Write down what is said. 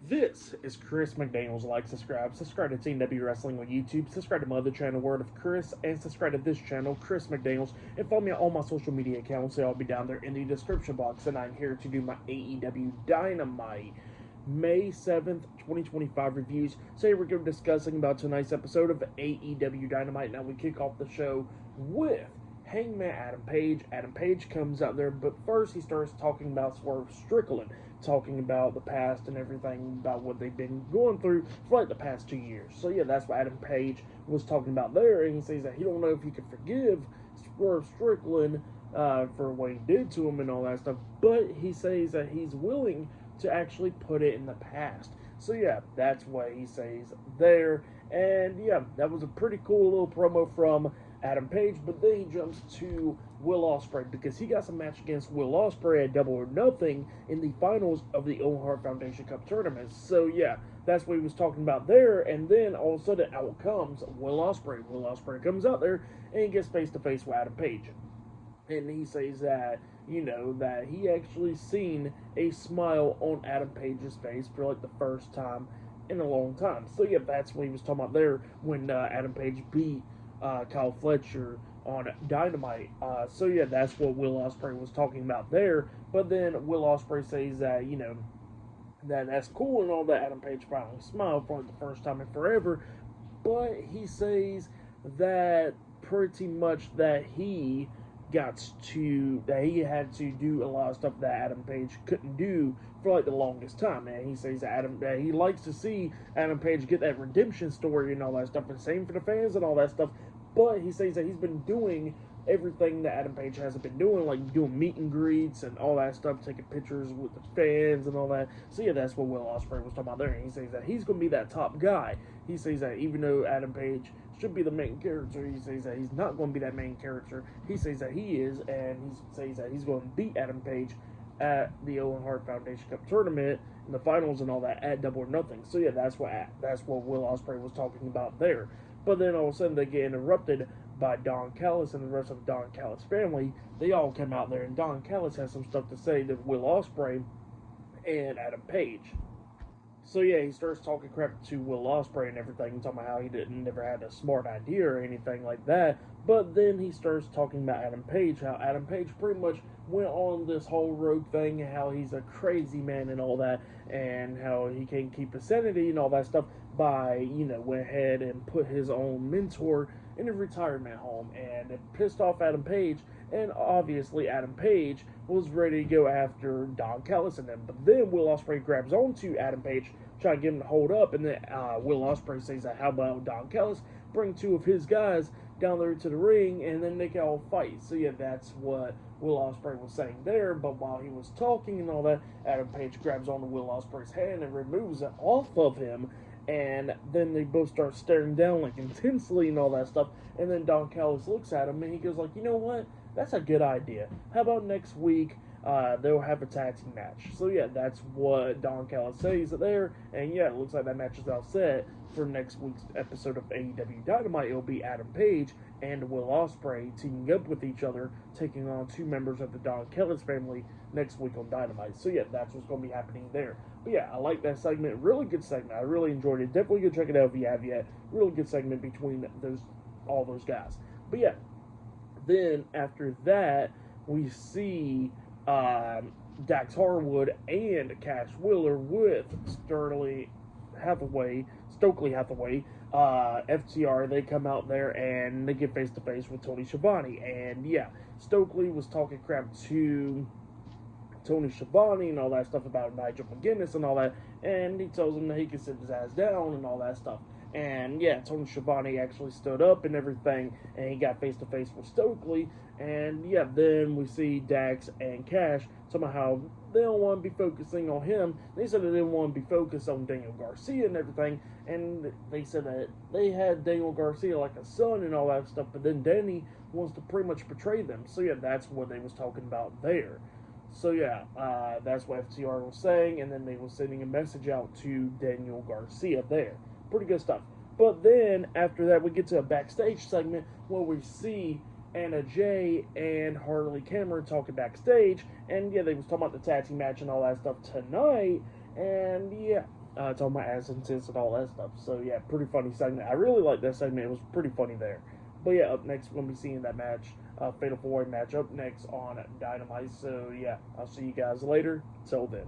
This is Chris McDaniels. Like, subscribe to Team W Wrestling on YouTube, subscribe to my other channel, Word of Chris, and subscribe to this channel, Chris McDaniels, and follow me on all my social media accounts. They'll all be down there in the description box. And I'm here to do my AEW Dynamite May 7th, 2025 reviews. Today we're going to be discussing about tonight's episode of AEW Dynamite. Now we kick off the show with Hangman Adam Page. Adam Page comes out there, but first he starts talking about Swerve Strickland, talking about the past and everything about what they've been going through for like the past 2 years. So yeah, that's what Adam Page was talking about there, and he says that he don't know if he can forgive Swerve Strickland for what he did to him and all that stuff, but he says that he's willing to actually put it in the past. So yeah, that's what he says there, and yeah, that was a pretty cool little promo from Adam Page. But then he jumps to Will Ospreay because he got some match against Will Ospreay at Double or Nothing in the finals of the Owen Hart Foundation Cup tournament. So yeah, that's what he was talking about there. And then all of a sudden out comes Will Ospreay. Will Ospreay comes out there and he gets face to face with Adam Page, and he says that, you know, that he actually seen a smile on Adam Page's face for like the first time in a long time. So yeah, that's what he was talking about there when Adam Page beat Kyle Fletcher on Dynamite. So yeah, that's what Will Ospreay was talking about there. But then Will Ospreay says that, you know, that's cool and all that. Adam Page finally smiled for the first time in forever. But he says that pretty much that he he had to do a lot of stuff that Adam Page couldn't do for like the longest time. And he says that he likes to see Adam Page get that redemption story and all that stuff, and same for the fans and all that stuff. But he says that he's been doing everything that Adam Page hasn't been doing, like doing meet and greets and all that stuff, taking pictures with the fans and all that. So yeah, that's what Will Ospreay was talking about there. And he says that he's going to be that top guy. He says that even though Adam Page should be the main character, he says that he's not going to be that main character. He says that he is, and he says that he's going to beat Adam Page at the Owen Hart Foundation Cup tournament in the finals and all that at Double or Nothing. So yeah, that's what Will Ospreay was talking about there. But then all of a sudden they get interrupted by Don Callis and the rest of Don Callis family. They all come out there, and Don Callis has some stuff to say to Will Ospreay and Adam Page. So yeah, he starts talking crap to Will Ospreay and everything, talking about how he never had a smart idea or anything like that. But then he starts talking about Adam Page, how Adam Page pretty much went on this whole rogue thing, how he's a crazy man and all that, and how he can't keep his sanity and all that stuff by, you know, went ahead and put his own mentor in a retirement home, and it pissed off Adam Page. And obviously Adam Page was ready to go after Don Callis and them. But then Will Ospreay grabs onto Adam Page, trying to get him to hold up. And then Will Ospreay says, how about Don Callis bring two of his guys down there to the ring, and then they can all fight. So yeah, that's what Will Ospreay was saying there. But while he was talking and all that, Adam Page grabs onto Will Ospreay's hand and removes it off of him. And then they both start staring down like intensely and all that stuff. And then Don Callis looks at him and he goes like, you know what? That's a good idea. How about next week they'll have a tag team match? So yeah, that's what Don Callis says there. And yeah, it looks like that match is all set for next week's episode of AEW Dynamite. It'll be Adam Page and Will Ospreay teaming up with each other, taking on two members of the Don Callis family next week on Dynamite. So yeah, that's what's going to be happening there. But yeah, I like that segment. Really good segment. I really enjoyed it. Definitely go check it out if you have yet. Really good segment between all those guys. But yeah, then after that, we see Dax Harwood and Cash Wheeler with Stokely Hathaway, FTR. They come out there and they get face to face with Tony Schiavone. And yeah, Stokely was talking crap to Tony Schiavone and all that stuff about Nigel McGuinness and all that, and he tells him that he can sit his ass down and all that stuff. And yeah, Tony Schiavone actually stood up and everything, and he got face to face with Stokely. And yeah, then we see Dax and Cash talking about how they don't want to be focusing on him. They said they didn't want to be focused on Daniel Garcia and everything, and they said that they had Daniel Garcia like a son and all that stuff, but then Danny wants to pretty much betray them. So yeah, that's what they was talking about there. So yeah, that's what FTR was saying, and then they were sending a message out to Daniel Garcia there. Pretty good stuff. But then, after that, we get to a backstage segment where we see Anna Jay and Harley Cameron talking backstage, and yeah, they was talking about the tag team match and all that stuff tonight, and yeah, talking about ass and tits and all that stuff. So yeah, pretty funny segment. I really like that segment. It was pretty funny there. But yeah, up next we're gonna be seeing that match, Fatal 4-Way match up next on Dynamite. So yeah, I'll see you guys later. Till then.